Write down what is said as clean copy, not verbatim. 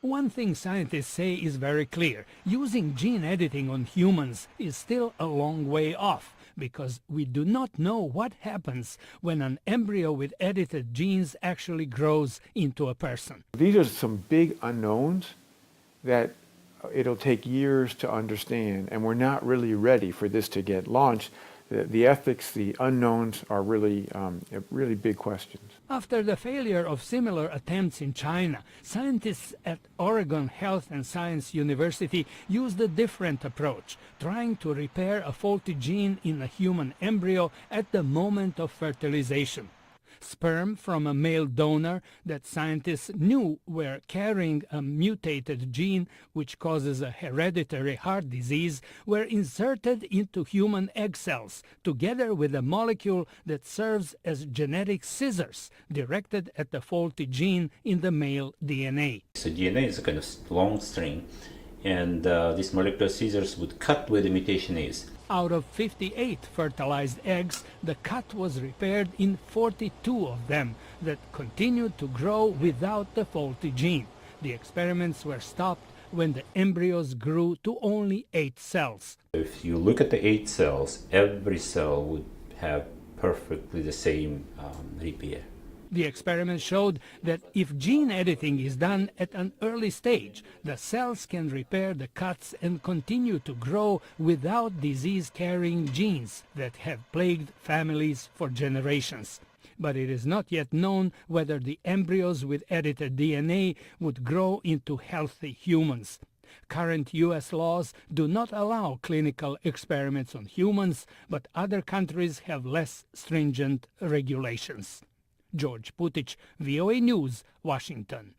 One thing scientists say is very clear. Using gene editing on humans is still a long way off, because we do not know what happens when an embryo with edited genes actually grows into a person. These are some big unknowns that it'll take years to understand, and we're not really ready for this to get launched. The ethics, the unknowns are really big questions. After the failure of similar attempts in China, scientists at Oregon Health and Science University used a different approach, trying to repair a faulty gene in a human embryo at the moment of fertilization. Sperm from a male donor that scientists knew were carrying a mutated gene which causes a hereditary heart disease were inserted into human egg cells, together with a molecule that serves as genetic scissors directed at the faulty gene in the male DNA. So DNA is a kind of long string, and these molecular scissors would cut where the mutation is. Out of 58 fertilized eggs, the cut was repaired in 42 of them that continued to grow without the faulty gene. The experiments were stopped when the embryos grew to only 8 cells. If you look at the 8 cells, every cell would have perfectly the same repair. The experiment showed that if gene editing is done at an early stage, the cells can repair the cuts and continue to grow without disease-carrying genes that have plagued families for generations. But it is not yet known whether the embryos with edited DNA would grow into healthy humans. Current U.S. laws do not allow clinical experiments on humans, but other countries have less stringent regulations. George Putich, VOA News, Washington.